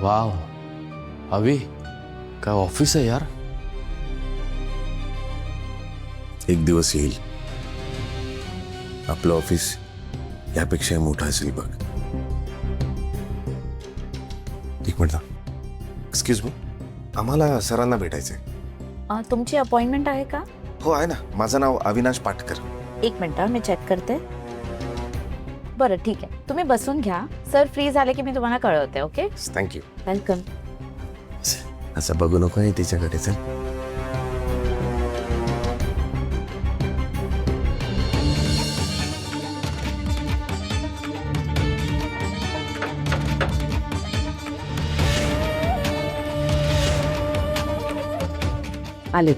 Wow अभी काय office आहे यार. एक दिवस येईल आपलं ऑफिस यापेक्षा मोठं असेल बघ. एक मिनिट एक्सक्यूज मी, आम्हाला सरांना भेटायचंय. तुमची अपॉइंटमेंट आहे का? हो आहे ना, माझं नाव अविनाश पाटकर. एक मिनिट मी चेक करते. बरं ठीक आहे, तुम्ही बसून घ्या. सर फ्री झाले की मी तुम्हाला कळवते. Okay, thank you. वेलकम. असं बघू नको आहे तिच्याकडे. चल आले.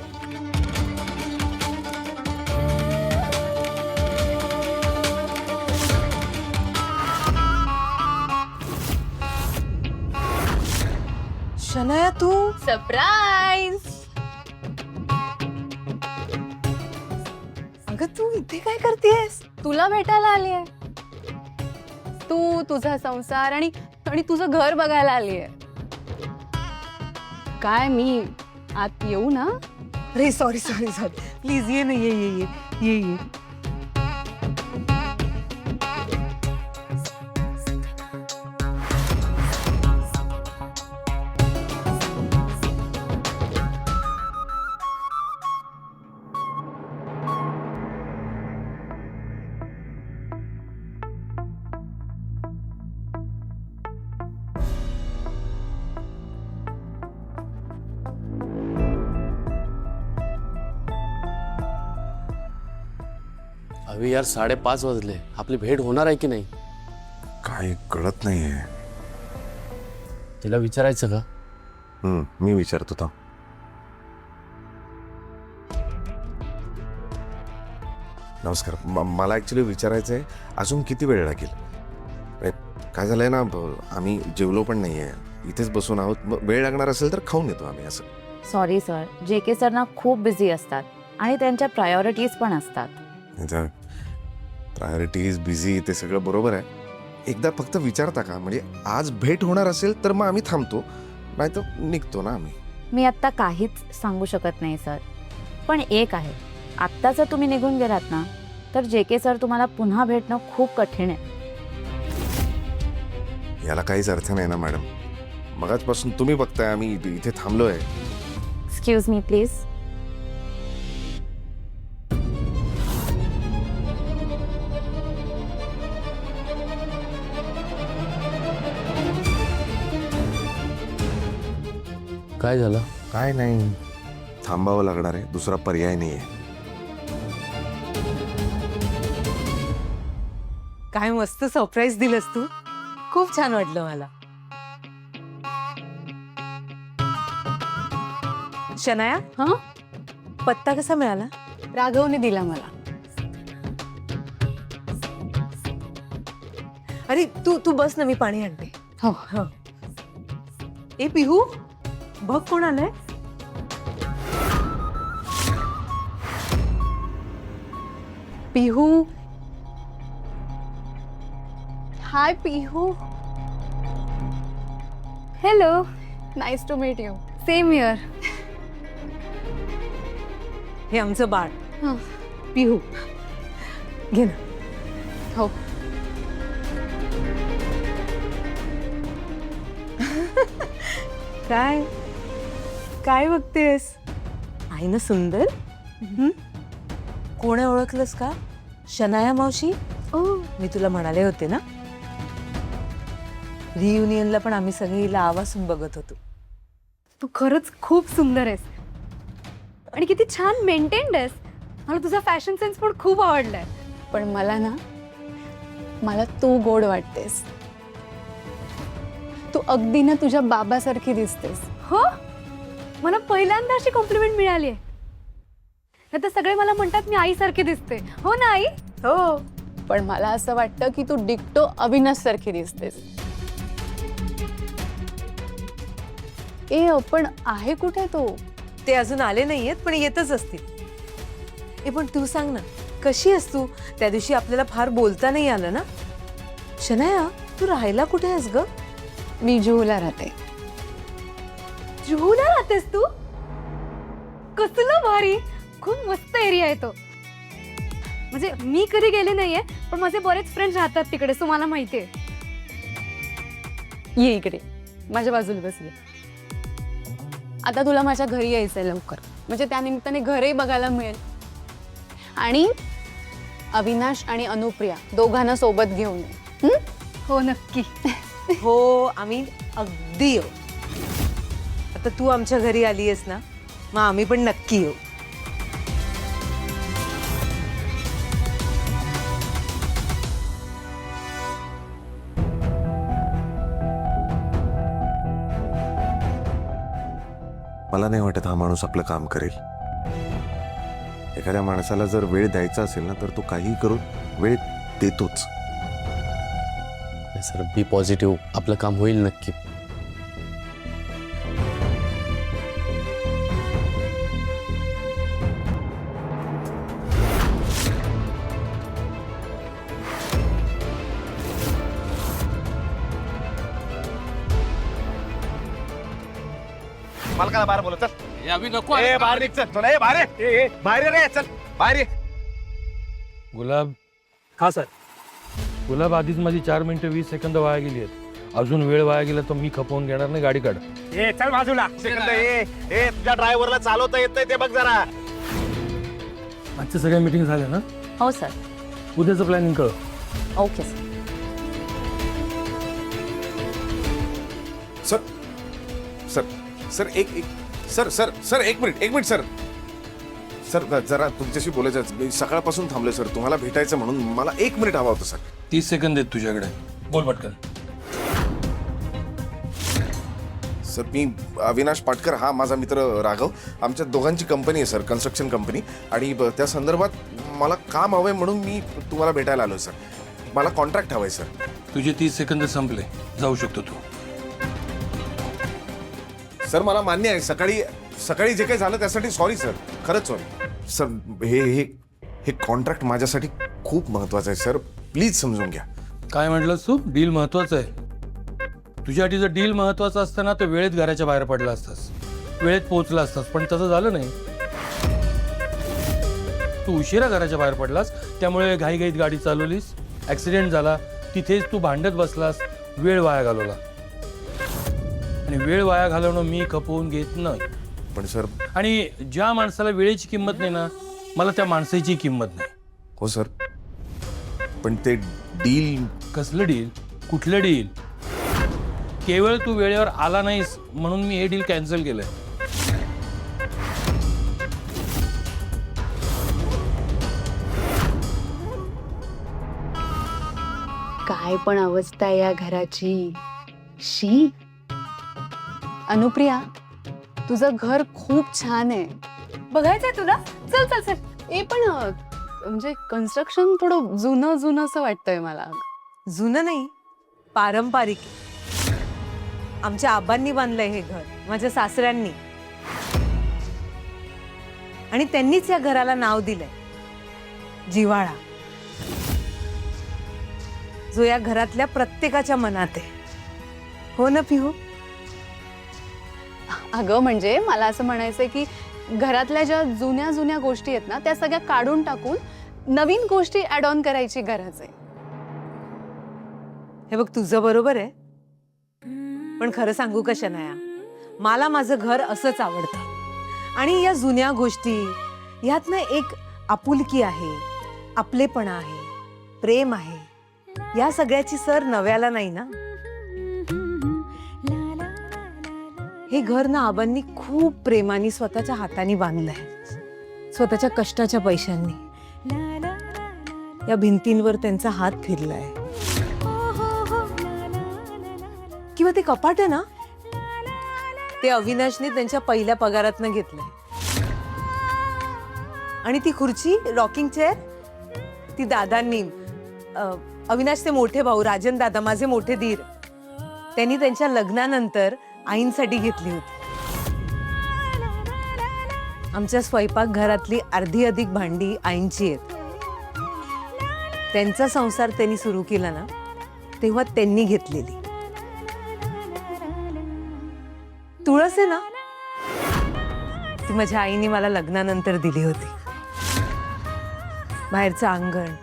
शनाया तू सरप्राईज. अगं तू इथे काय करतेस? तुला भेटायला आली आहे. तू तुझा संसार आणि आणि तुझं घर बघायला आली आहे. काय मी आत येऊ ना? अरे सॉरी सॉरी सॉरी, प्लीज ये ना, ये ये ये ये ये. अभी यार 5:30 वाजले. आपली भेट होणार आहे की नाही? काय कळत नाहीये. तिला विचारायचं का? मी विचारत होता. नमस्कार. मला ॲक्च्युली विचारायचं आहे, अजून किती वेळ लागेल? काय झालंय ना, आम्ही जेवलो पण नाहीये, इथेच बसून आहोत. वेळ लागणार असेल तर खाऊन येतो आम्ही. असं सॉरी सर, JK सर ना खूप बिझी असतात आणि त्यांच्या प्रायोरिटीज पण असतात. प्रायोरिटीज बिझी ते सगळं बरोबर आहे. एकदा फक्त विचारता का? म्हणजे आज भेट होणार असेल तर मग आम्ही थांबतो, नाही तर निघतो ना आम्ही. मी आत्ता काहीच सांगू शकत नाही सर, पण एक आहे, आत्ता जर तुम्ही निघून गेलात ना तर JK सर तुम्हाला पुन्हा भेटणं खूप कठीण आहे. याला काहीच अर्थ नाही ना मॅडम. मगाचपासून तुम्ही बघताय आम्ही इथे थांबलोय. Excuse me please. काय झालं? काय नाही, थांबावं लागणार आहे, दुसरा पर्याय नाहीये. काय मस्त सरप्राईज दिलंस तू, खूप छान वाटलं मला. शनाया, हा, पत्ता कसा मिळाला? राघवने दिला मला. अरे तू तू बस ना, मी पाणी आणते. हो. हो. ए पिहू, बघ कोण आलंय. Pihu. Hi Pihu. Hello, nice to meet you. Same here. हे आमचं बाळ हं. पिहू, घे ना. हो. काय काय बघतेस? आहे ना सुंदर? कोण आहे, ओळखलंस का? शनाया मावशी. ओ, मी तुला म्हणाले होते ना, रियुनियनला पण आम्ही सगळे हिला आवासून बघत होतो. तू खरंच खूप सुंदर आहेस आणि किती छान मेंटेन्ड आहेस. मला तुझा फॅशन सेन्स पण खूप आवडलाय. पण मला तू गोड वाटतेस. तू अगदी ना तुझ्या बाबासारखी दिसतेस. हो, मला पहिल्यांदा अशी कॉम्प्लिमेंट मिळाली आहे. आता सगळे मला म्हणतात मी आईसारखी दिसते. हो ना आई? हो, पण मला असं वाटतं की तू डिक्टो अविनाश सारखी दिसतेस. पण आहे कुठे तो? ते अजून आले नाहीयेत, पण येतच असतील. पण तू सांग ना, कशी आहेस तू? त्या दिवशी आपल्याला फार बोलता नाही आलं ना. शनाया, तू राहायला कुठे आहेस ग? मी जुहूला राहते. जुहूला राहतेस तू? कसलं भारी, खूप मस्त एरिया आहे तो. म्हणजे मी कधी गेले नाहीये, पण माझे बरेच फ्रेंड्स राहतात तिकडे, सो मला माहितीये. ये इकडे माझ्या बाजूला बसले. आता तुला माझ्या घरी यायचंय लवकर, म्हणजे त्यानिमित्ताने घरही बघायला मिळेल आणि अविनाश आणि अनुप्रिया दोघांना सोबत घेऊन ये. हो नक्की. हो आम्ही अगदी येऊ. आता तू आमच्या घरी आली आहेस ना, मग आम्ही पण नक्की येऊ. मला नाही वाटत हा माणूस आपलं काम करेल. एखाद्या माणसाला जर वेळ द्यायचा असेल ना, तर तो काही करून वेळ देतोच. सर बी पॉझिटिव्ह, आपलं काम होईल नक्की. मालकाला बाहेर बोलत चल. अभि नको. ए बाहेर निघ चल. तुला ए बाहेर ये. ए बाहेर ये रे. चल बाहेर ये. गुलाब, हा सर. गुलाब आधीच माझी 4 मिनिटं 20 सेकंद वाया गेली आहेत. अजून वेळ वाया गेला तर मी खपवून घेणार नाही. गाडी काढ. ए चल बाजूला. सेकंद ए ए तुझ्या ड्रायव्हरला चालवता येत नाही ते बघ जरा. आजच्या सगळ्या मीटिंग झाल्या ना? हो सर. उद्याचं प्लॅनिंग कळ. Okay sir. Sir sir sir एक एक सर सर सर एक मिनिट सर. सर जरा तुमच्याशी बोलायचं. मी सकाळपासून थांबलोय सर, तुम्हाला भेटायचं म्हणून. मला 1 मिनिट हवा होता सर. 30 सेकंद आहेत तुझ्याकडे. बोल पटकन. सर मी अविनाश पाटकर, हा माझा मित्र राघव. आमच्या दोघांची कंपनी आहे सर, कन्स्ट्रक्शन कंपनी. आणि त्या संदर्भात मला काम हवंय म्हणून मी तुम्हाला भेटायला आलोय सर. मला कॉन्ट्रॅक्ट हवंय सर. तुझे 30 सेकंद संपले, जाऊ शकतो तू. सर मला मान्य आहे, सकाळी जे काही झालं त्यासाठी सॉरी सर, खरंच सॉरी सर. हे हे हे कॉन्ट्रॅक्ट माझ्यासाठी खूप महत्वाचं आहे सर, प्लीज समजून घ्या. काय म्हटलंस तू? डील महत्वाचं आहे. तुझ्यासाठी जर डील महत्वाचं असतं ना, तर वेळेत घराच्या बाहेर पडला असतास, वेळेत पोहोचला असतास. पण तसं झालं नाही. तू उशिरा घराच्या बाहेर पडलास, त्यामुळे घाईघाईत गाडी चालवलीस, ऍक्सिडेंट झाला, तिथेच तू भांडत बसलास, वेळ वाया घालवला. आणि वेळ वाया घालवणं मी खपवून घेत नाही. पण सर. आणि ज्या माणसाला वेळेची किंमत नाही ना, मला त्या माणसाची किंमत नाही. हो सर, पण ते डील. कसलं डील? कुठलं डील? केवळ तू वेळेवर आला नाहीस म्हणून मी हे डील कॅन्सल केलंय. काय पण अवस्था आहे या घराची. शी. अनुप्रिया, तुझं घर खूप छान आहे. बघायचंय तुला? चल चल चल. पण म्हणजे कन्स्ट्रक्शन थोडं जुनं असं वाटतंय मला. जुनं नाही, पारंपरिक आहे. आमच्या आबांनी बांधलंय हे घर, माझ्या सासऱ्यांनी. आणि त्यांनीच या घराला नाव दिलंय जिव्हाळा, जो या घरातल्या प्रत्येकाच्या मनात आहे. हो ना पिहू? अगं म्हणजे मला असं म्हणायचंय की घरातल्या ज्या जुन्या गोष्टी आहेत ना, त्या सगळ्या काढून टाकून नवीन गोष्टी ऍड ऑन करायची गरज आहे. हे बघ, तुझं बरोबर आहे, पण खरं सांगू का शनाया, मला माझं घर असंच आवडतं. आणि या जुन्या गोष्टी ह्यातनं एक आपुलकी आहे, आपलेपणा आहे, प्रेम आहे. या सगळ्याची सर नव्याला नाही ना. हे घर ना आबांनी खूप प्रेमाने स्वतःच्या हाताने बांधलंय, स्वतःच्या कष्टाच्या पैशांनी. या भिंतींवर त्यांचा हात फिरलाय. किंवा ते कपाट आहे ना, ते अविनाशने त्यांच्या पहिल्या पगारातनं घेतलंय. आणि ती खुर्ची, रॉकिंग चेअर, ती दादांनी, अविनाशचे मोठे भाऊ राजन दादा, माझे मोठे धीर, त्यांनी त्यांच्या लग्नानंतर आईंसाठी घेतली होती. आमच्या स्वयंपाकघरातली अर्धी अधिक भांडी आईंची आहेत. त्यांचा संसार त्यांनी सुरू केला ना, तेव्हा त्यांनी घेतलेली. तुळस आहे ना, ती माझ्या आईने मला लग्नानंतर दिली होती. बाहेरचं अंगण,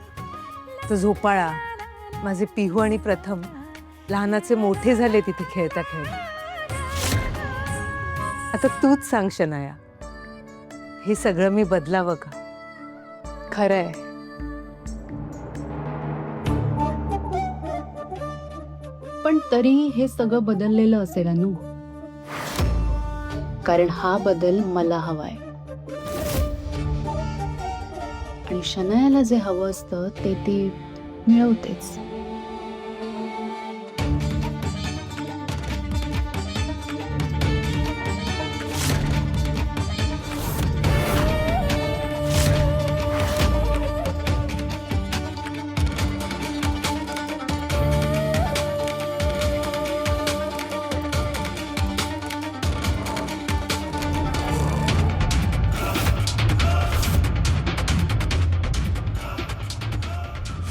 तो झोपाळा, माझे पिहू आणि प्रथम लहानाचे मोठे झाले तिथे खेळता खेळता. आता तूच सांग शनाया, हे सगळं मी बदलावं का? खरंय. पण तरी हे सगळं बदललेलं असेल अनु, कारण हा बदल मला हवाय आणि शनायाला जे हवं असतं ते ती मिळवतेच.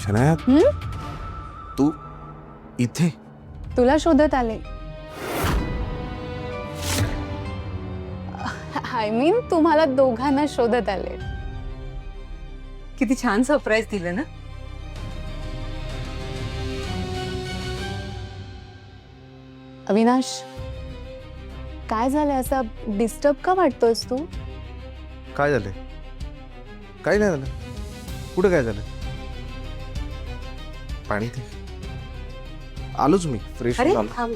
शनाया, तू इथे? तुला शोधत आले. आय मीन तुम्हाला दोघांना शोधत आले. किती छान सरप्राईज दिलं ना. अविनाश, काय झालंय? असा डिस्टर्ब का वाटतोयस तू? काय झालंय? काय नाही झालं. कुठं काय झालं? पाणी दे. आलोच मी, फ्रेश अरे झालो. थांब.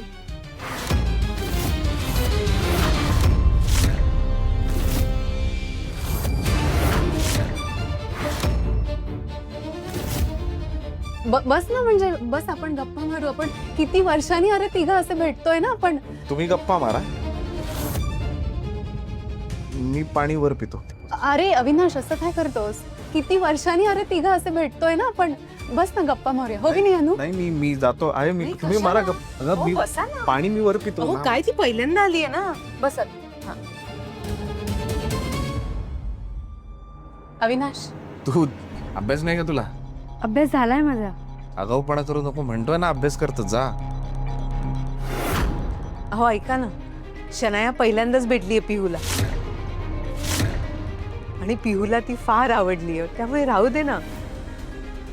बस ना, म्हणजे बस, आपण गप्पा मारू. आपण किती वर्षांनी अरे तिघं असे भेटतोय ना आपण. तुम्ही गप्पा मारा, मी पाणी वर पितो. अरे अविनाश, असं काय करतोस? किती वर्षांनी अरे तिघं असे भेटतोय ना आपण. बस ना, गप्पा मारूया. हो की नाही अनु? नाही, मी जातो आहे. मी नाही, तुम्ही कशाला? मारा गप्पा. अगं, मी बसा ना. पाणी मी वर पितो अहो ना. काय, ती पहिल्यांदा आली आहे ना. बस अविनाश, तू अभ्यास नाही का तुला? अभ्यास झालाय माझा. आगाऊपणा करू नको, म्हणतोय ना अभ्यास करत जा. अहो ऐका ना, शनाया पहिल्यांदाच भेटलीये पिहूला आणि पिहूला ती फार आवडली आहे, त्यामुळे राहू दे ना.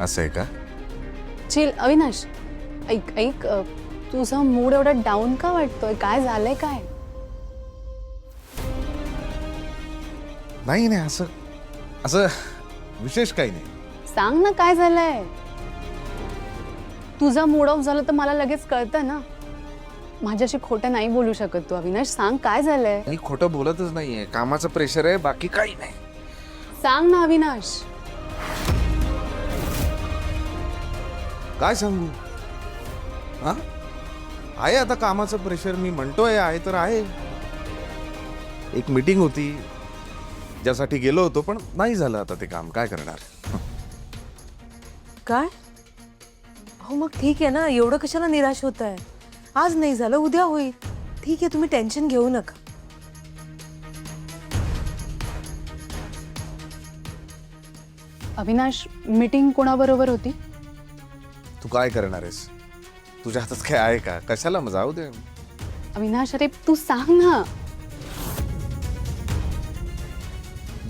असं आहे का? चिल. अविनाश, ऐक ऐक, तुझा मूड एवढा डाऊन का वाटतोय? काय झालंय? काय नाही नाही, असं असं विशेष काही नाही. सांग ना, काय झालंय? तुझा मूड ऑफ झाला तर मला लगेच कळतं ना. माझ्याशी खोटं नाही बोलू शकत तू. अविनाश, सांग काय झालंय? मी खोटं बोलतच नाहीये, कामाचं प्रेशर आहे, बाकी काही नाही. सांग ना अविनाश. काय सांगू? हा, आहे आता कामाचं प्रेशर. मी म्हणतोय आहे तर आहे. एक मीटिंग होती ज्यासाठी गेलो होतो, पण नाही झालं आता ते काम. काय करणार? काय? हो मग ठीक आहे ना, एवढं कशाला निराश होत आहे? आज नाही झालं, उद्या होईल. ठीक आहे, तुम्ही टेन्शन घेऊ नका. अविनाश, मीटिंग कोणाबरोबर होती? तू काय करणार आहेस? तुझ्या हातात काय आहे का? कशाला मग जाऊ दे. अविनाश, अरे तू सांग ना.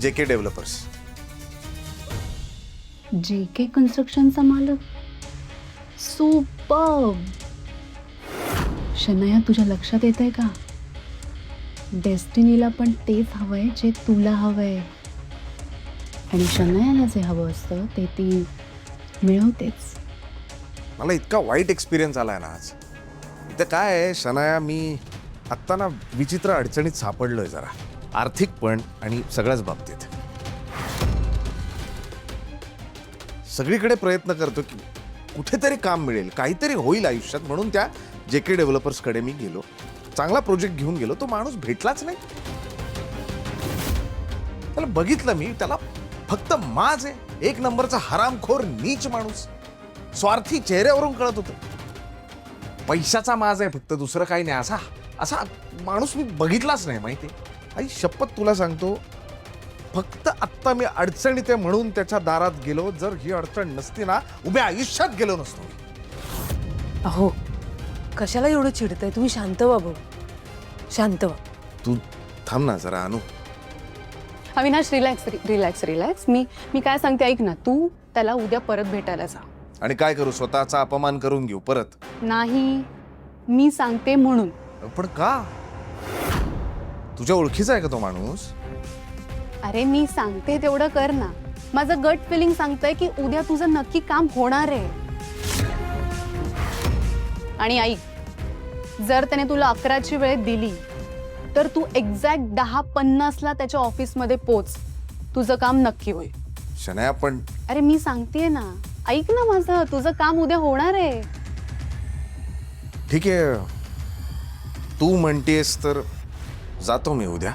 JK developers. JK कन्स्ट्रक्शनचा मालक. सुपर्ब. शनाया, तुझ्या लक्षात येत आहे का? डेस्टिनीला पण तेच हवंय जे तुला हवंय आणि शनायाला जे हवं असतं ते ती मिळवतेच. मला इतका वाईट एक्सपिरियन्स आलाय ना आज. इथं काय आहे शनाया, मी आत्ता ना विचित्र अडचणीत सापडलोय जरा, आर्थिक पण आणि सगळ्याच बाबतीत. सगळीकडे प्रयत्न करतो की कुठेतरी काम मिळेल, काहीतरी होईल आयुष्यात, म्हणून त्या JK डेव्हलपर्सकडे मी गेलो. चांगला प्रोजेक्ट घेऊन गेलो, तो माणूस भेटलाच नाही. त्याला बघितलं मी, त्याला फक्त माज आहे. एक नंबरचा हरामखोर नीच माणूस, स्वार्थी, चेहऱ्यावरून कळत होतं. पैशाचा माज आहे फक्त, दुसरं काही नाही. असा असा माणूस मी बघितलाच नाही. माहिती आई शपथ तुला सांगतो, फक्त आत्ता मी अडचणीत आहे म्हणून त्याच्या दारात गेलो. जर ही अडचण नसती ना, उभ्या आयुष्यात गेलो नसतो. अहो कशाला एवढं चिडताय? तुम्ही शांत व्हा भाऊ, शांत व्हा. तू थांब ना जरा Anu. Avinash relax relax relax. मी काय सांगते ऐक ना, तू त्याला उद्या परत भेटायला जा. आणि काय करू, स्वतःचा अपमान करून घेऊ परत? नाही, मी सांगते म्हणून. पण का? तुझ्या ओळखीचा आहे का तो माणूस? अरे मी सांगते तेवढं कर ना. माझं गट फिलिंग सांगतंय की उद्या तुझं नक्की काम होणार आहे. आणि ऐक, जर त्याने तुला 11ची वेळ दिली तर तू एक्झॅक्ट 10:50ला त्याच्या ऑफिसमध्ये पोच. तुझं काम नक्की होईल. शनाया पण अरे मी सांगतेय ना, ऐक ना माझं, तुझं काम उद्या होणार आहे. ठीक आहे, तू म्हणतेस तर जातो मी उद्या.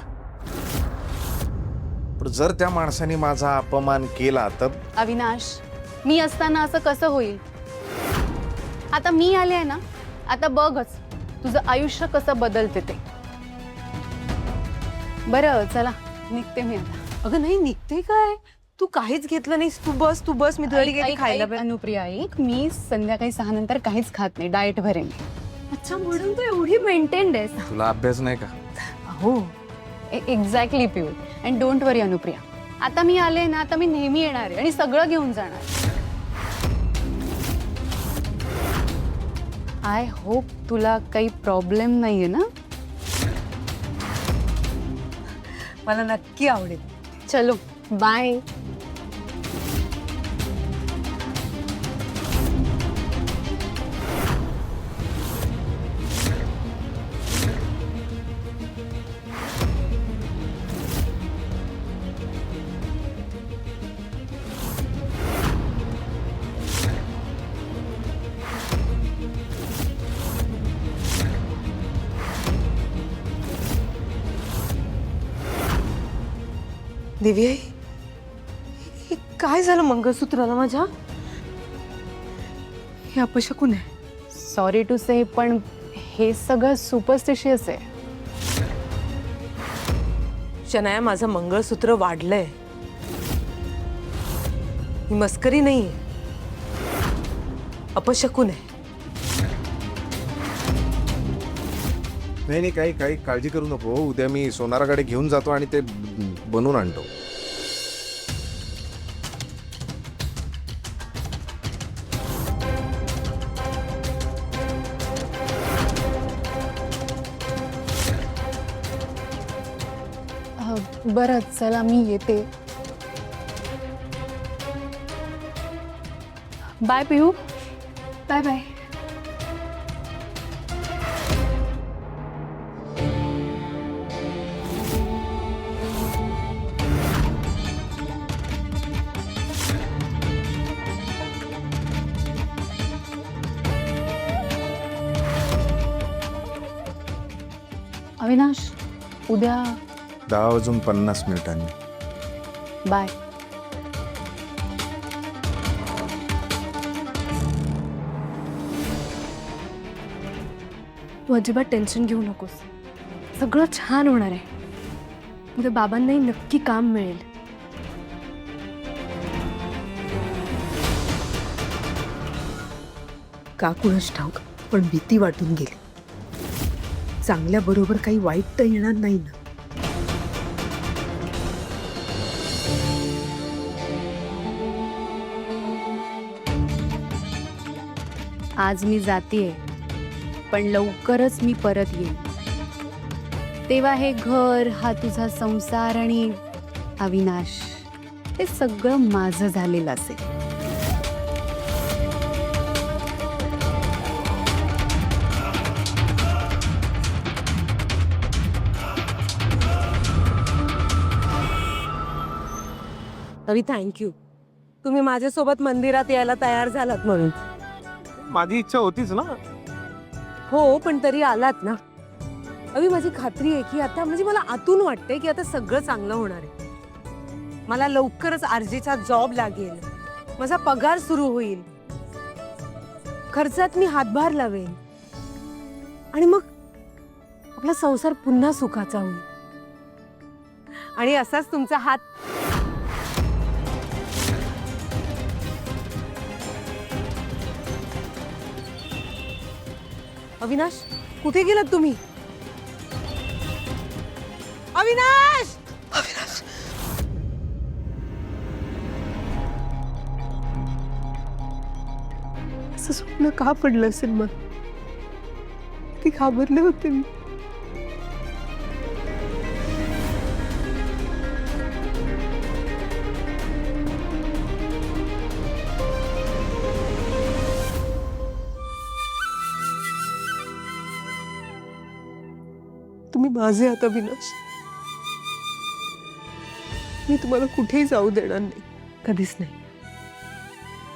पण जर त्या माणसाने माझा अपमान केला तर? अविनाश, मी असताना असं कसं होईल? आता मी आले आहे ना, आता बघच तुझं आयुष्य कसं बदलते ते. बरं चला, निघते मी आता. अगं नाही, निघते काय? तू काहीच घेतलं नाहीस. तू बस, मी तुझ्यासाठी काही खायला ऐक, अनुप्रिया ऐक, मी संध्याकाळी 6 नंतर काहीच खात नाही, डाएट भरेन. अच्छा, म्हणून तू एवढी मेंटेन्ड आहेस. तुला अभ्यास नाही का? हो एक्झॅक्टली पिऊल. अँड डोंट वरी अनुप्रिया, आता मी आले ना, आता मी नेहमी येणार आहे आणि सगळं घेऊन जाणार. आय होप तुला काही प्रॉब्लेम नाहीये ना? मला नक्की आवडेल. चलो बाय. दिव्या, हे काय झालं मंगळसूत्राला माझ्या? हे अपशकुन आहे. सॉरी टू से, पण हे सगळं सुपरस्टिशियस आहे. शनाया, माझं मंगळसूत्र वाढलंय. ही मस्करी नाहीये, अपशकुन आहे. नाही काही काळजी करू नको. उद्या मी सोनाराकडे घेऊन जातो आणि ते बनवून आणतो. बरं चला, मी येते. बाय पिऊ. Bye bye. अविनाश, उद्या 10:50 बाय. तू अजिबात टेन्शन घेऊ नकोस. सगळं छान होणार आहे. उद्या बाबांनाही नक्की काम मिळेल. का कुणास ठाऊक, पण भीती वाटून गेली. चांगल्या बरोबर काही वाईट तर येणार नाही ना? आज मी जातीये, पण लवकरच मी परत येईन. तेव्हा हे घर, हा तुझा संसार आणि अविनाश, हे सगळं माझं झालेलं असेल. तरी थँक्यू, तुम्ही माझ्यासोबत मंदिरात यायला तयार झालात म्हणून. माझी इच्छा होतीच ना. हो, पण तरी आलात ना. अवी, माझी खात्री आहे की आता, म्हणजे मला आतून वाटतंय की आता सगळं चांगलं होणार आहे. मला लवकरच आरजेचा जॉब लागेल, माझा पगार सुरू होईल, खर्चात मी हातभार लावेन आणि मग आपला संसार पुन्हा सुखाचा होईल. आणि असाच तुमचा हात. अविनाश, कुठे गेलात तुम्ही? अविनाश! अविनाश! असं स्वप्न का पडलं असेल मला? किती घाबरले होते मी. तुम्ही माझे आहात अविनाश. मी तुम्हाला कुठेही जाऊ देणार नाही, कधीच नाही.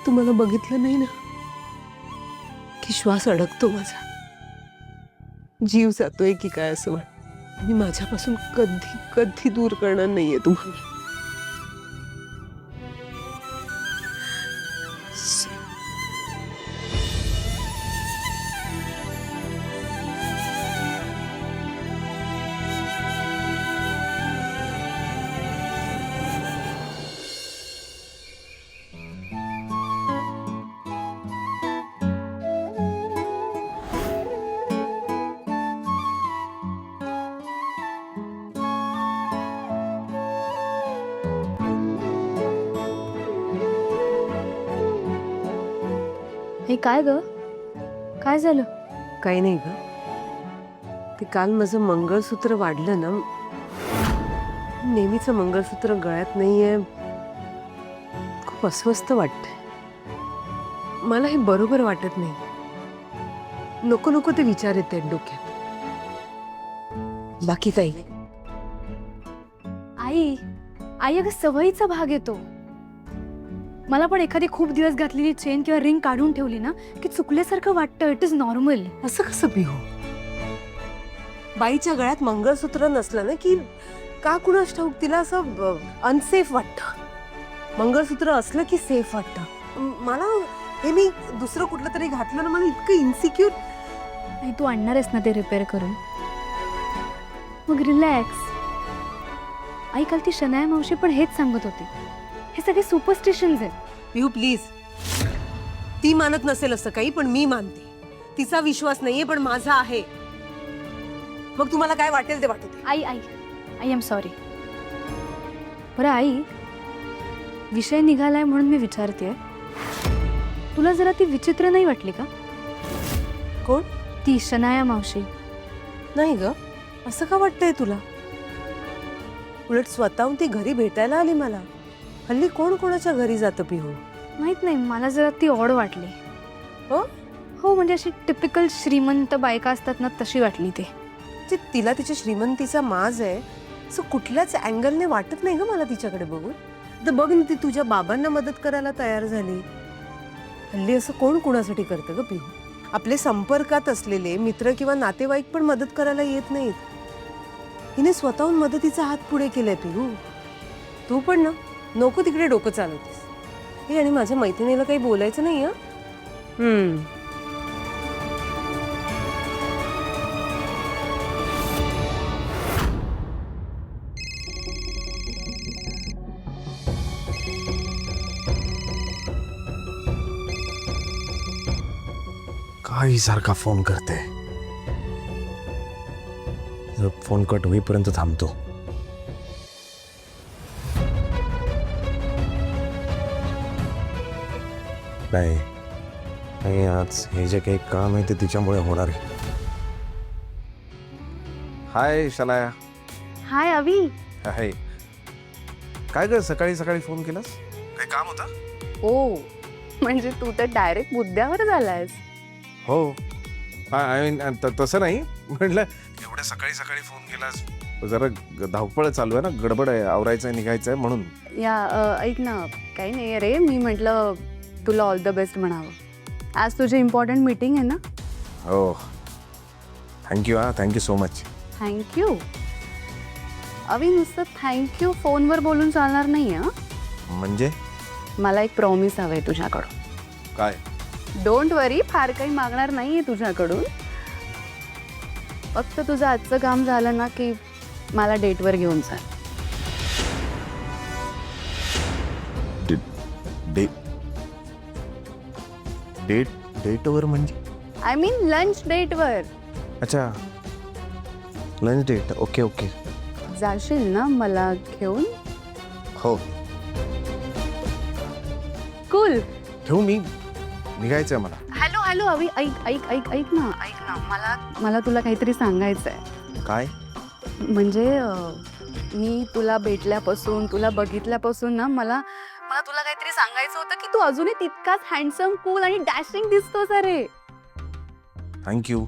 तुम्हाला बघितलं नाही ना की श्वास अडकतो माझा, जीव जातोय की काय असं वाटतं. मी माझ्यापासून कधी कधी दूर करणार नाहीये तुम्हाला. हे काय ग, काय झालं? काही नाही ग, ते काल माझं मंगळसूत्र वाढलं ना, नेहमीचं मंगळसूत्र गळ्यात नाहीये, खूप अस्वस्थ वाटतंय. मला हे बरोबर वाटत नाही. नको नको ते विचार येत आहेत डोक्यात, बाकी काही नाही. आई आई अगं सवयीचा भाग येतो. मला पण एखादी खूप दिवस घातलेली चेन किंवा रिंग काढून ठेवली ना की चुकल्यासारखं वाटतं. It is normal. असं कसं पिहू? बाईच्या गळ्यात मंगळसूत्र नसलं ना की का कुणास ठाऊक तिला असं अनसेफ वाटतं. मंगळसूत्र असलं की सेफ वाटतं. मला हे मी दुसरं कुठलं तरी घातलं ना, मला इतकं इन्सिक्युअर. आई तू आणणार आहेस ना ते रिपेअर करून? मग रिलॅक्स. आई काल ती शनाया मावशी पण हेच सांगत होती, हे सगळे सुपरस्टिशन्स आहेत. पिहू प्लीज, ती मानत नसेल असं काही, पण मी मानते. तिचा विश्वास नाहीये पण माझा आहे. मग तुम्हाला काय वाटेल ते वाटू दे. आई आई आई एम सॉरी. बरं आई, विषय निघालाय म्हणून मी विचारते, तुला जरा ती विचित्र नाही वाटली का? कोण? ती शनाया मावशी. नाही ग, असं का वाटतंय तुला? उलट स्वतःहून ती घरी भेटायला आली मला. हल्ली कोण कोणाच्या घरी जातं पिहू? माहित नाही, मला जरा ती ऑड वाटली. हो? हो, म्हणजे अशी टिपिकल श्रीमंत बायका असतात ना, तशी वाटली ती. म्हणजे तिला तिच्या श्रीमंतीचा माज आहे असं कुठल्याच अँगलने वाटत नाही ग मला तिच्याकडे बघून. तर बघ ना, ती तुझ्या बाबांना मदत करायला तयार झाली. हल्ली असं कोण कुणासाठी करतं ग पिहू? आपले संपर्कात असलेले मित्र किंवा नातेवाईक पण मदत करायला येत नाहीत. हिने स्वतःहून मदतीचा हात पुढे केलाय पिहू. तू पण ना नको तिकडे डोकं चालवतेस. हे आणि माझ्या मैत्रिणीला काही बोलायचं नाही हं? काही सारखा फोन करते. फोन कट होईपर्यंत थांबतो. नाही, आज हे जे काही काम आहे ते तिच्यामुळे होणार आहे. हाय शनाया. हाय अवी. हाय. काय ग, सकाळी सकाळी फोन केलास? काही काम होता? ओ, म्हणजे तू तर डायरेक्ट मुद्द्यावर झालायस. हो, आय मीन तसं नाही, म्हटलं एवढ्या सकाळी सकाळी फोन केलास. जरा धावपळ चालू आहे ना, गडबड आहे, आवरायचं आहे, निघायचं आहे म्हणून. ऐक ना, काही नाही रे, मी म्हटलं तुला ऑल द बेस्ट म्हणावं. आज तुझी इम्पॉर्टंट मीटिंग आहे ना? हो, thank you. Thank you so much. Thank you Avi, नुसतं थँक्यू फोनवर बोलून चालणार नाही हं. म्हणजे? मला एक प्रॉमिस हवंय तुझ्याकडून. काय? डोंट वरी, फार काही मागणार नाहीये तुझ्याकडून. फक्त तुझं आजचं काम झालं ना की मला डेटवर घेऊन जा. डेटवर म्हणजे? आय मीन लंच डेटवर. अच्छा, लंच डेट. Okay okay. जाशील ना मला घेऊन? हो. कूल. ठेवू मी? निघायचंय मला. हॅलो हॅलो अवी, ऐक ऐक ऐक ऐक ना मला तुला काहीतरी सांगायचं आहे. काय? म्हणजे मी तुला भेटल्यापासून, तुला बघितल्यापासून ना मला तुला काहीतरी सांगायचं होतं की तू अजूनही तितकाच हँडसम, कूल आणि डॅशिंग दिसतोस. अरे थँक्यू.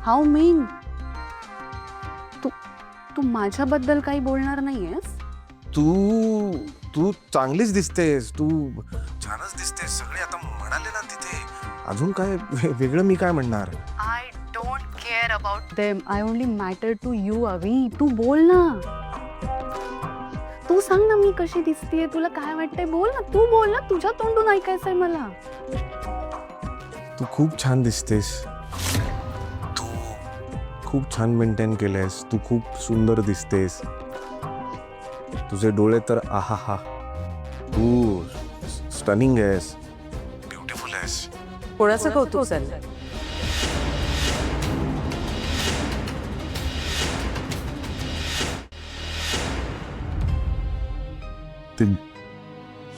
हाऊ मीन, तू माझ्याबद्दल काही बोलणार नाहीयेस? तू चांगलीच दिसतेस, तू छानच दिसतेस. सगळे आता म्हणाले ना तिथे, अजून काय वेगळं मी काय म्हणणार? I don't care about them, I only matter to you. Avi तू बोल ना, तू सांग ना मी कशी दिसतेय, तुला काय वाटतंय, बोल ना, तू बोल ना, तुझ्या तोंडून ऐकायचंय मला. तू खूप छान दिसतेस, तू खूप छान मेंटेन केलंयस, तू खूप सुंदर दिसतेस. तुझे डोळे तर आहा हा, तू स्टनिंग आहेस, ब्युटिफुल आहेस. कोणाचं कौतुक चाललंय?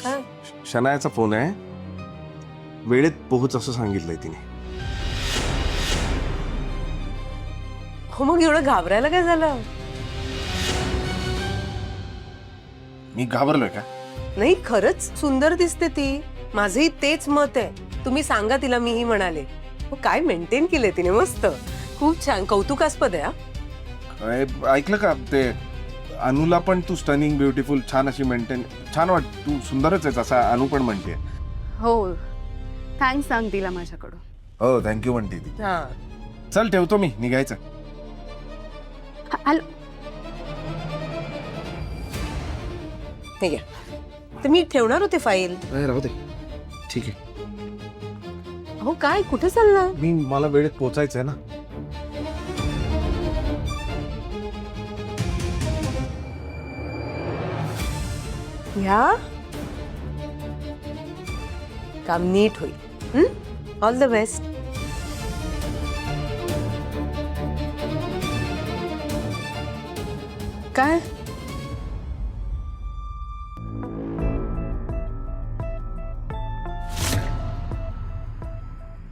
काय? शनायाचा फोन आहे, वेळेत पोहोच असं सांगितलंय तिने. हो मग एवढं घाबरायला काय झालं? मी घाबरलोय का? नाही, खरंच सुंदर दिसते ती. माझंही तेच मत आहे. तुम्ही सांगा तिला, मीही म्हणाले. हो, काय मेंटेन केलंय तिने, मस्त, खूप छान, कौतुकास्पद आहे. काय ऐकलं का ते? अनुला पण तू स्टनिंग, ब्युटिफुल, छान अशी मेंटेन, छान वाट, तू सुंदरच आहेस असं अनु पण म्हणते. हो, थँक्स सांग तिला माझ्याकडून. हो, थँक्यू म्हणते ती. हा, चल ठेवतो मी, निघायचं. हॅलो, हे घ्या. तर मी ठेवणार होते फाईल. राहू दे, ठीक आहे. हो काय, कुठे चालला? मला वेळेत पोहोचायचं आहे ना. ह्या काम नीट होईल. All the best. काय?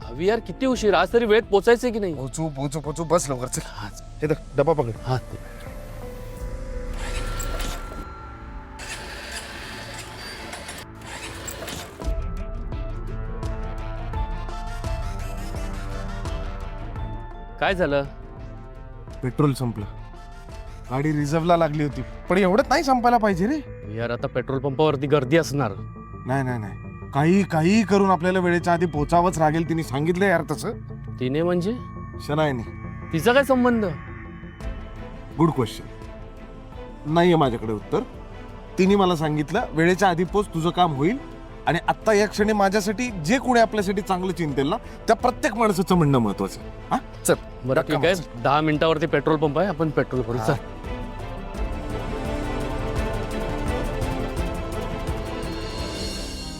अवी यार किती उशीर, आज तरी वेळेत पोचायचंय की नाही? पोचू बस लवकर. चल, हे धर, डबा पकड. हा, काय झालं? पेट्रोल संपलं, गाडी रिझर्वला लागली होती, पण एवढंच नाही संपायला पाहिजे रे. यार आता पेट्रोल पंपावरती गर्दी असणार. नाही, काही करून आपल्याला वेळेच्या आधी पोचावंच लागेल. तिने सांगितलं यार तसं. तिने म्हणजे? शनायने. तिचा काय संबंध? Good question. नाहीये माझ्याकडे उत्तर. तिने मला सांगितलं वेळेच्या आधी पोच, तुझं काम होईल. आणि आत्ता या क्षणी माझ्यासाठी जे कोणी आपल्यासाठी चांगलं चिंतेल ना, त्या प्रत्येक माणसाचं म्हणणं महत्वाचं आहे. हा, चल. बरं ठीक आहे, 10 मिनिटावरती पेट्रोल पंप आहे, आपण पेट्रोल भरू. चल.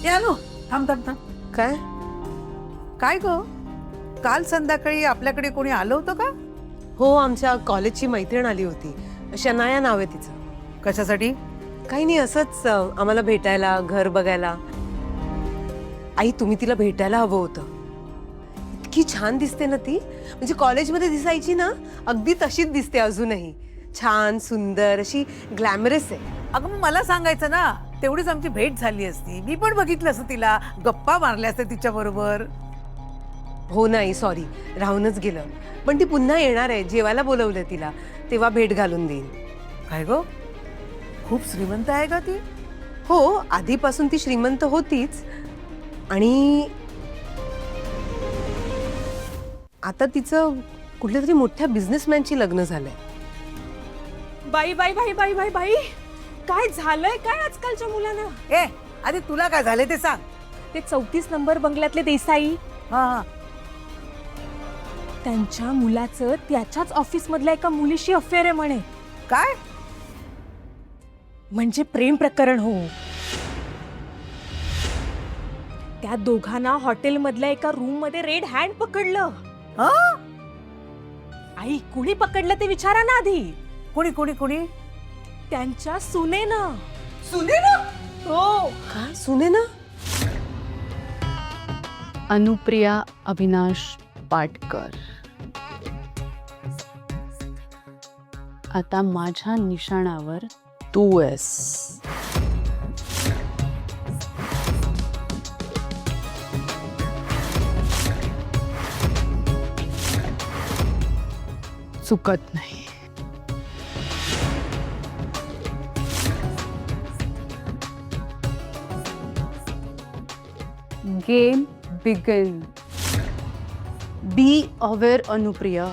यानो, थांब. काय? काय ग, काल संध्याकाळी आपल्याकडे कोणी आलं होतं का? हो, आमच्या कॉलेजची मैत्रीण आली होती. शनाया नाव आहे तिचं. कशासाठी? काही नाही, असंच आम्हाला भेटायला, घर बघायला. आई, तुम्ही तिला भेटायला हवं होतं. इतकी छान दिसते ना ती, म्हणजे कॉलेजमध्ये दिसायची ना, अगदी तशीच दिसते अजूनही. छान, सुंदर, अशी ग्लॅमरस आहे. अगं मग मला सांगायचं ना, तेवढीच आमची भेट झाली असती, मी पण बघितलं असतं तिला, गप्पा मारल्या असत्या तिच्या बरोबर. हो नाही, सॉरी, राहूनच गेलं. पण ती पुन्हा येणार आहे, जेवायला बोलवलं तिला, तेव्हा भेट घालून देईन. काय ग, खूप श्रीमंत आहे का ती? हो, आधीपासून ती श्रीमंत होतीच. आणि आता तिचं कुठल्या तरी मोठ्या बिझनेसमॅनची लग्न झालंय. बाई बाई बाई बाई बाई बाई, काय झालंय काय आजकालच्या मुलांना? ए, आधी तुला काय झाले ते सांग. ते 34 नंबर बंगल्यातले देसाई, हा, त्यांच्या मुलाचं त्याच्याच ऑफिस मधल्या एका मुलीशी अफेअर आहे म्हणे. काय? म्हणजे प्रेम प्रकरण. हो, त्या दोघांना हॉटेल मधल्या एका रूम मध्ये रेड हँड पकडलं. आई, कुणी पकडलं ते विचारा ना आधी. कोणी? त्यांच्या सुनेनं. सुने ना? हो. काय सुने ना? अनुप्रिया अविनाश पाटकर. आता माझ्या निशाणावर तू आहेस. चुकत नाही. Game begin. Be aware Anupriya.